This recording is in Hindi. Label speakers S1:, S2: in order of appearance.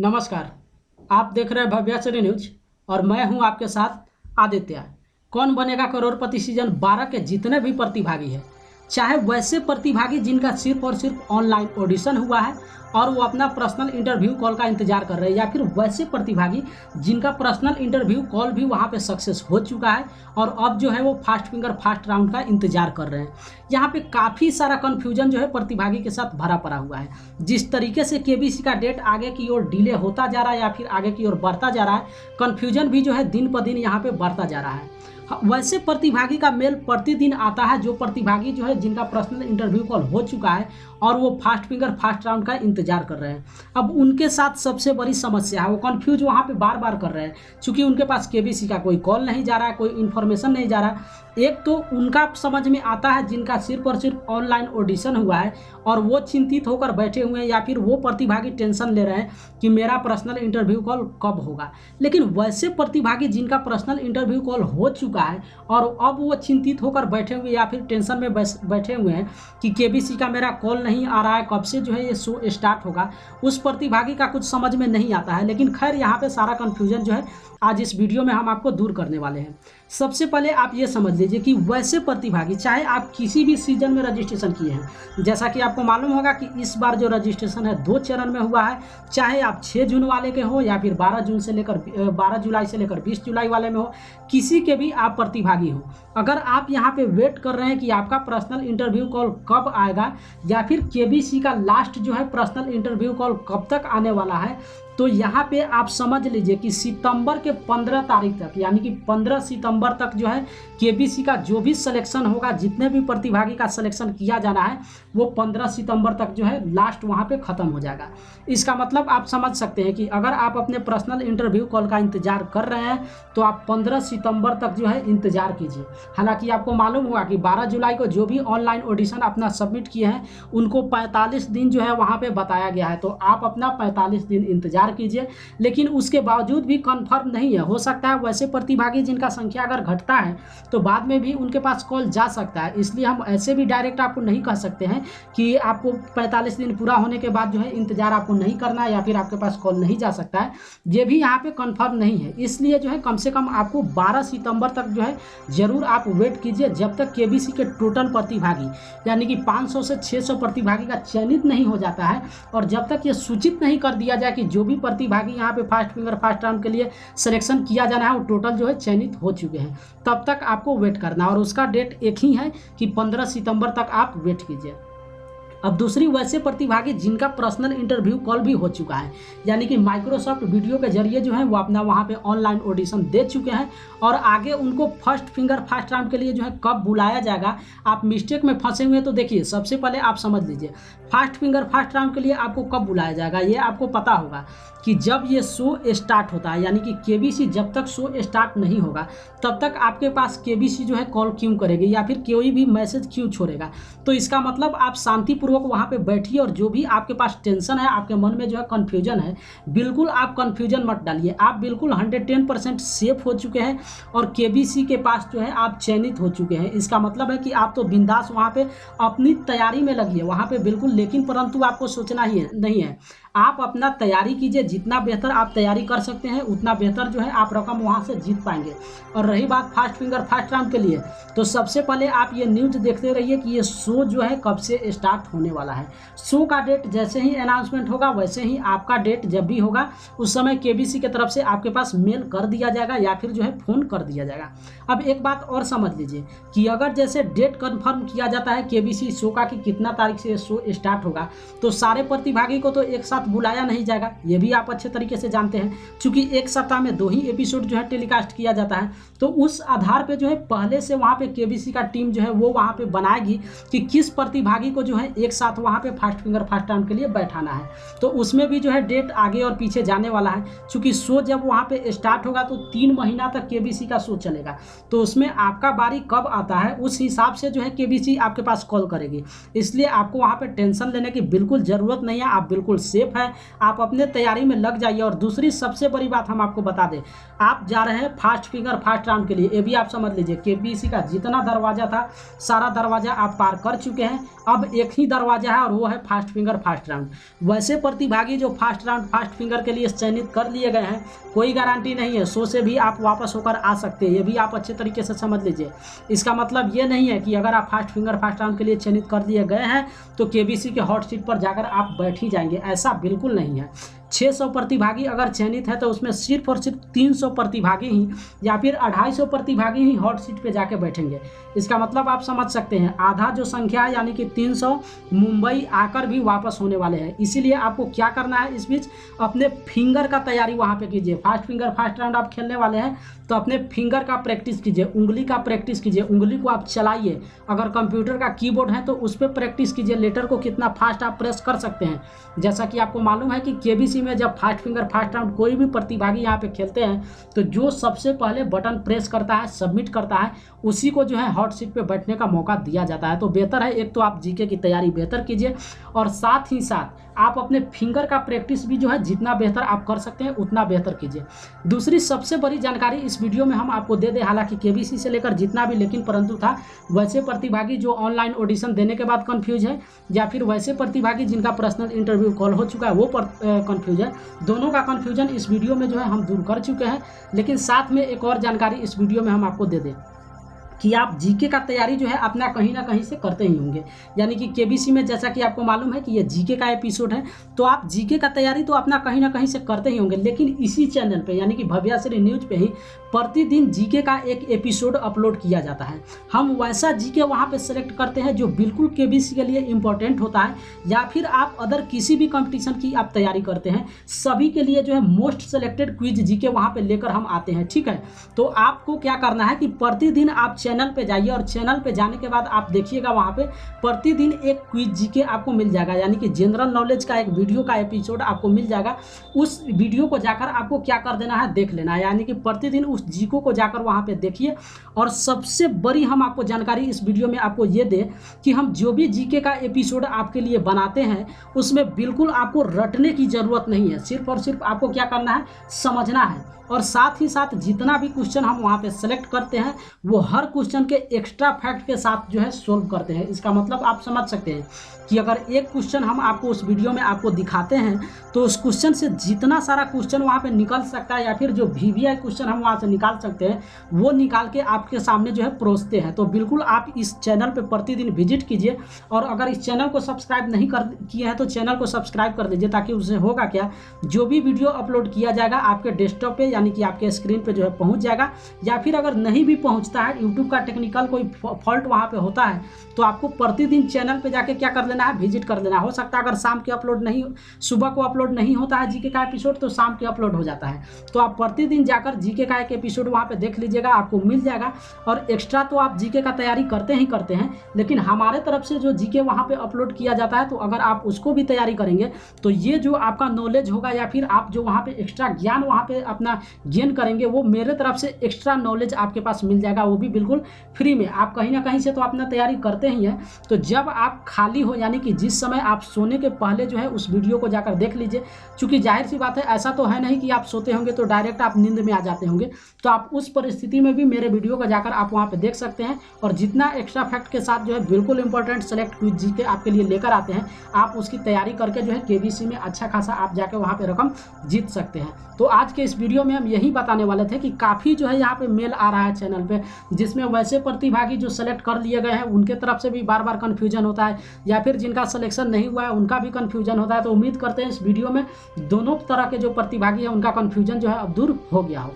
S1: नमस्कार। आप देख रहे हैं भव्याचरी न्यूज और मैं हूं आपके साथ आदित्य। कौन बनेगा करोड़पति सीजन 12 के जितने भी प्रतिभागी हैं, चाहे वैसे प्रतिभागी जिनका सिर्फ और सिर्फ ऑनलाइन ऑडिशन हुआ है और वो अपना पर्सनल इंटरव्यू कॉल का इंतजार कर रहे हैं, या फिर वैसे प्रतिभागी जिनका पर्सनल इंटरव्यू कॉल भी वहां पे सक्सेस हो चुका है और अब जो है वो फास्ट फिंगर फास्ट राउंड का इंतजार कर रहे हैं। यहाँ पे काफ़ी सारा कन्फ्यूजन जो है प्रतिभागी के साथ भरा पड़ा हुआ है। जिस तरीके से केबीसी का डेट आगे की ओर डिले होता जा रहा है या फिर आगे की ओर बढ़ता जा रहा है, कन्फ्यूजन भी जो है दिन प दिन यहाँ पे बढ़ता जा रहा है। वैसे प्रतिभागी का मेल प्रतिदिन आता है, जो प्रतिभागी जो है जिनका पर्सनल इंटरव्यू कॉल हो चुका है और वो फास्ट फिंगर फास्ट राउंड का इंतजार कर रहे हैं। अब उनके साथ सबसे बड़ी समस्या है, वो कंफ्यूज वहाँ पे बार बार कर रहे हैं, क्योंकि उनके पास केबीसी का कोई कॉल नहीं जा रहा है, कोई इन्फॉर्मेशन नहीं जा रहा है। एक तो उनका समझ में आता है जिनका सिर्फ और सिर्फ ऑनलाइन ऑडिशन हुआ है और वो चिंतित होकर बैठे हुए हैं, या फिर वो प्रतिभागी टेंशन ले रहे हैं कि मेरा पर्सनल इंटरव्यू कॉल कब होगा। लेकिन वैसे प्रतिभागी जिनका पर्सनल इंटरव्यू कॉल हो चुका है और अब वो चिंतित होकर बैठे हुए या फिर टेंशन में बैठे हुए हैं कि केबीसी का मेरा कॉल नहीं आ रहा है, कब से जो है ये शो स्टार्ट होगा, उस प्रतिभागी का कुछ समझ में नहीं आता है। लेकिन खैर, यहाँ पे सारा कन्फ्यूजन जो है आज इस वीडियो में हम आपको दूर करने वाले हैं। सबसे पहले आप ये समझ लीजिए कि वैसे प्रतिभागी, चाहे आप किसी भी सीजन में रजिस्ट्रेशन किए हैं, जैसा कि आपको मालूम होगा कि इस बार जो रजिस्ट्रेशन है 2 चरण में हुआ है, चाहे आप 6 जून वाले के हो या फिर 12 जुलाई से लेकर 20 जुलाई वाले में हो, किसी के भी आप प्रतिभागी हो, अगर आप यहाँ पे वेट कर रहे हैं कि आपका पर्सनल इंटरव्यू कॉल कब आएगा या फिर केबीसी का लास्ट जो है पर्सनल इंटरव्यू कॉल कब तक आने वाला है, तो यहाँ पे आप समझ लीजिए कि सितंबर के 15 तारीख तक, यानी कि 15 सितंबर तक जो है केबीसी का जो भी सिलेक्शन होगा, जितने भी प्रतिभागी का सिलेक्शन किया जाना है, वो 15 सितंबर तक जो है लास्ट वहाँ पे ख़त्म हो जाएगा। इसका मतलब आप समझ सकते हैं कि अगर आप अपने पर्सनल इंटरव्यू कॉल का इंतजार कर रहे हैं तो आप 15 सितंबर तक जो है इंतजार कीजिए। हालांकि आपको मालूम होगा कि 12 जुलाई को जो भी ऑनलाइन ऑडिशन अपना सबमिट किए हैं उनको 45 दिन जो है वहाँ पर बताया गया है, तो आप अपना 45 दिन इंतजार कीजिए। लेकिन उसके बावजूद भी कंफर्म नहीं है, हो सकता है वैसे प्रतिभागी जिनका संख्या अगर घटता है तो बाद में भी उनके पास कॉल जा सकता है। इसलिए हम ऐसे भी डायरेक्ट आपको नहीं कह सकते हैं कि आपको 45 दिन पूरा होने के बाद जो है इंतजार आपको नहीं करना है या फिर आपके पास कॉल नहीं जा सकता है, ये भी यहाँ पे कंफर्म नहीं है। इसलिए जो है कम से कम आपको 12 सितंबर तक जो है जरूर आप वेट कीजिए, जब तक केबीसी के टोटल प्रतिभागी यानी कि 500 से 600 प्रतिभागी का चयनित नहीं हो जाता है और जब तक ये सूचित नहीं कर दिया जाए कि जो भी प्रतिभागी यहाँ पे फास्ट फिंगर फास्ट राउंड के लिए सिलेक्शन किया जाना है वो टोटल जो है चयनित हो चुके हैं, तब तक आपको वेट करना, और उसका डेट एक ही है कि 15 सितंबर तक आप वेट कीजिए। अब दूसरी वैसे प्रतिभागी जिनका पर्सनल इंटरव्यू कॉल भी हो चुका है, यानी कि माइक्रोसॉफ्ट वीडियो के जरिए जो है वो अपना वहाँ पे ऑनलाइन ऑडिशन दे चुके हैं और आगे उनको फर्स्ट फिंगर फास्ट राउंड के लिए जो है कब बुलाया जाएगा, आप मिस्टेक में फंसे हुए हैं। तो देखिए, सबसे पहले आप समझ लीजिए फास्ट फिंगर फास्ट राउंड के लिए आपको कब बुलाया जाएगा, ये आपको पता होगा कि जब ये शो स्टार्ट होता है, यानी कि केबीसी जब तक शो स्टार्ट नहीं होगा तब तक आपके पास केबीसी जो है कॉल क्यों करेगी या फिर कोई भी मैसेज क्यों छोड़ेगा। तो इसका मतलब आप शांतिपूर्वक वहाँ पे बैठिए और जो भी आपके पास टेंशन है, आपके मन में जो है कन्फ्यूजन है, बिल्कुल आप कन्फ्यूजन मत डालिए। आप बिल्कुल 110% सेफ हो चुके हैं और केबीसी के पास जो है आप चयनित हो चुके हैं। इसका मतलब है कि आप तो बिंदास वहाँ पे अपनी तैयारी में लगिए वहाँ पे बिल्कुल, लेकिन परंतु आपको सोचना ही नहीं है, आप अपना तैयारी कीजिए। जितना बेहतर आप तैयारी कर सकते हैं उतना बेहतर जो है आप रकम वहाँ से जीत पाएंगे। और रही बात फास्ट फिंगर फास्ट राउंड के लिए, तो सबसे पहले आप ये न्यूज़ देखते रहिए कि ये शो जो है कब से स्टार्ट होने वाला है। शो का डेट जैसे ही अनाउंसमेंट होगा वैसे ही आपका डेट जब भी होगा उस समय केबीसी की तरफ से आपके पास मेल कर दिया जाएगा या फिर जो है फ़ोन कर दिया जाएगा। अब एक बात और समझ लीजिए कि अगर जैसे डेट कन्फर्म किया जाता है केबीसी शो का कि कितना तारीख से शो स्टार्ट होगा, तो सारे प्रतिभागी को तो एक साथ बुलाया नहीं जाएगा, ये भी आप अच्छे तरीके से जानते हैं। क्योंकि एक सप्ताह में 2 ही एपिसोड जो है टेलीकास्ट किया जाता है, तो उस आधार पे जो है पहले से वहाँ पे केबीसी का टीम जो है वो वहाँ पे बनाएगी कि किस प्रतिभागी को जो है एक साथ वहाँ पे फास्ट फिंगर फास्ट राउंड के लिए बैठाना है। तो उसमें भी जो है डेट आगे और पीछे जाने वाला है, क्योंकि शो जब वहाँ पे स्टार्ट होगा तो 3 महीना तक केबीसी का शो चलेगा, तो उसमें आपका बारी कब आता है उस हिसाब से जो है केबीसी आपके पास कॉल करेगी। इसलिए आपको वहाँ पे टेंशन लेने की बिल्कुल ज़रूरत नहीं है, आप बिल्कुल सेफ सेफ है, आप अपने तैयारी में लग जाइए। और दूसरी सबसे बड़ी बात हम आपको बता दें, आप जा रहे हैं फास्ट फिंगर फास्ट राउंड के लिए, ये भी आप समझ लीजिए केपीएससी का जितना दरवाजा था सारा दरवाजा आप पार कर चुके हैं। अब एक ही दरवाजा है और वो है फास्ट फिंगर फास्ट राउंड। वैसे प्रतिभागी जो फास्ट राउंड फास्ट फिंगर के लिए चयनित कर लिए गए हैं, कोई गारंटी नहीं है 100 से भी आप वापस होकर आ सकते हैं, ये भी आप अच्छे तरीके से समझ लीजिए। इसका मतलब ये नहीं है कि अगर आप फास्ट फिंगर फास्ट राउंड के लिए चयनित कर दिए गए हैं तो केबीसी के हॉट सीट पर जाकर आप बैठ ही जाएंगे, ऐसा बिल्कुल नहीं है। 600 प्रतिभागी अगर चयनित है तो उसमें सिर्फ और सिर्फ 300 प्रतिभागी ही या फिर 250 प्रतिभागी ही हॉट सीट पे जाके बैठेंगे। इसका मतलब आप समझ सकते हैं, आधा जो संख्या है यानी कि 300 मुंबई आकर भी वापस होने वाले हैं। इसीलिए आपको क्या करना है, इस बीच अपने फिंगर का तैयारी वहाँ पे कीजिए। फास्ट फिंगर फास्ट राउंड आप खेलने वाले हैं तो अपने फिंगर का प्रैक्टिस कीजिए, उंगली का प्रैक्टिस कीजिए, उंगली को आप चलाइए। अगर कंप्यूटर का कीबोर्ड है तो उस पर प्रैक्टिस कीजिए, लेटर को कितना फास्ट आप प्रेस कर सकते हैं। जैसा कि आपको मालूम है कि केबीसी में जब फास्ट फिंगर फास्ट राउंड कोई भी प्रतिभागी यहाँ पे खेलते हैं तो जो सबसे पहले बटन प्रेस करता है, सबमिट करता है, उसी को जो है हॉट सीट पे बैठने का मौका दिया जाता है। तो बेहतर है, एक तो आप जीके की तैयारी बेहतर कीजिए और साथ ही साथ आप अपने फिंगर का प्रैक्टिस भी जो है जितना बेहतर आप कर सकते हैं उतना बेहतर कीजिए। दूसरी सबसे बड़ी जानकारी इस वीडियो में हम आपको दे दें, हालांकि केबीसी से लेकर जितना भी लेकिन परंतु था, वैसे प्रतिभागी जो ऑनलाइन ऑडिशन देने के बाद कंफ्यूज है या फिर वैसे प्रतिभागी जिनका पर्सनल इंटरव्यू कॉल हो चुका है वो कंफ्यूज है, दोनों का कंफ्यूजन इस वीडियो में जो है हम दूर कर चुके हैं। लेकिन साथ में एक और जानकारी इस वीडियो में हम आपको दे दें कि आप जीके का तैयारी जो है अपना कहीं ना कहीं से करते ही होंगे। यानी कि केबीसी में जैसा कि आपको मालूम है कि ये जीके का एपिसोड है, तो आप जीके का तैयारी तो अपना कहीं ना कहीं से करते ही होंगे। लेकिन इसी चैनल पे यानी कि भव्याश्री न्यूज पे ही प्रतिदिन जीके का एक एपिसोड अपलोड किया जाता है। हम वैसा जीके वहाँ पे सेलेक्ट करते हैं जो बिल्कुल केबीसी के लिए इंपॉर्टेंट होता है, या फिर आप अदर किसी भी कंपटीशन की आप तैयारी करते हैं, सभी के लिए जो है मोस्ट सेलेक्टेड क्विज जीके वहाँ पे लेकर हम आते हैं। ठीक है, तो आपको क्या करना है कि प्रतिदिन आप चैनल पे जाइए और चैनल पे जाने के बाद आप देखिएगा वहाँ पे प्रतिदिन एक क्विज जीके आपको मिल जाएगा, यानी कि जनरल नॉलेज का एक वीडियो का एपिसोड आपको मिल जाएगा। उस वीडियो को जाकर आपको क्या कर देना है, देख लेना है। यानी कि प्रतिदिन उस जीको को जाकर वहाँ पे देखिए। और सबसे बड़ी हम आपको जानकारी इस वीडियो में आपको ये दे कि हम जो भी जीके का एपिसोड आपके लिए बनाते हैं उसमें बिल्कुल आपको रटने की ज़रूरत नहीं है, सिर्फ और सिर्फ आपको क्या करना है, समझना है। और साथ ही साथ जितना भी क्वेश्चन हम वहाँ पे सेलेक्ट करते हैं वो हर क्वेश्चन के एक्स्ट्रा फैक्ट के साथ जो है सोल्व करते हैं। इसका मतलब आप समझ सकते हैं कि अगर एक क्वेश्चन हम आपको उस वीडियो में आपको दिखाते हैं तो उस क्वेश्चन से जितना सारा क्वेश्चन वहाँ पे निकल सकता है या फिर जो वीवीआई क्वेश्चन हम वहाँ से निकाल सकते हैं वो निकाल के आपके सामने जो है परोसते हैं। तो बिल्कुल आप इस चैनल पे प्रतिदिन विजिट कीजिए। और अगर इस चैनल को सब्सक्राइब नहीं किए हैं तो चैनल को सब्सक्राइब कर दीजिए, ताकि उससे होगा क्या, जो भी वीडियो अपलोड किया जाएगा आपके डेस्कटॉप पे यानी कि आपके स्क्रीन पे जो है पहुँच जाएगा। या फिर अगर नहीं भी पहुँचता है, यूट्यूब का टेक्निकल कोई फॉल्ट वहाँ पर होता है, तो आपको प्रतिदिन चैनल पर जाके क्या कर लेना है, विजिट कर लेना। हो सकता है अगर शाम के अपलोड नहीं, सुबह को अपलोड नहीं होता है जीके का एपिसोड तो शाम के अपलोड हो जाता है। तो आप प्रतिदिन जाकर जीके का एक एपिसोड वहाँ पे देख लीजिएगा, आपको मिल जाएगा। और एक्स्ट्रा तो आप जीके का तैयारी करते ही करते हैं, लेकिन हमारे तरफ से जो जीके वहाँ पे अपलोड किया जाता है, तो अगर आप उसको भी तैयारी करेंगे तो ये जो आपका नॉलेज होगा या फिर आप जो वहाँ पे एक्स्ट्रा ज्ञान वहाँ पे अपना गेन करेंगे, वो मेरे तरफ से एक्स्ट्रा नॉलेज आपके पास मिल जाएगा, वो भी बिल्कुल फ्री में। आप कहीं ना कहीं से तो अपना तैयारी करते ही हैं, तो जब आप खाली हो यानी कि जिस समय आप सोने के पहले जो है उस वीडियो को जाकर देख लीजिए। क्योंकि जाहिर सी बात है, ऐसा तो है नहीं कि आप सोते होंगे तो डायरेक्ट आप नींद में आ जाते होंगे, तो आप उस परिस्थिति में भी मेरे वीडियो को जाकर आप वहाँ पे देख सकते हैं। और जितना एक्स्ट्रा फैक्ट के साथ जो है बिल्कुल इंपॉर्टेंट सेलेक्ट क्विज जीके आपके लिए लेकर आते हैं, आप उसकी तैयारी करके जो है केबीसी में अच्छा खासा आप जाके वहाँ पे रकम जीत सकते हैं। तो आज के इस वीडियो में हम यही बताने वाले थे कि काफ़ी जो है यहाँ पे मेल आ रहा है चैनल पे, जिसमें वैसे प्रतिभागी जो सेलेक्ट कर लिए गए हैं उनके तरफ से भी बार बार कन्फ्यूजन होता है, या फिर जिनका सिलेक्शन नहीं हुआ है उनका भी कन्फ्यूजन होता है। तो उम्मीद करते हैं इस वीडियो में दोनों तरह के जो प्रतिभागी हैं उनका कन्फ्यूजन जो है अब दूर हो गया होगा।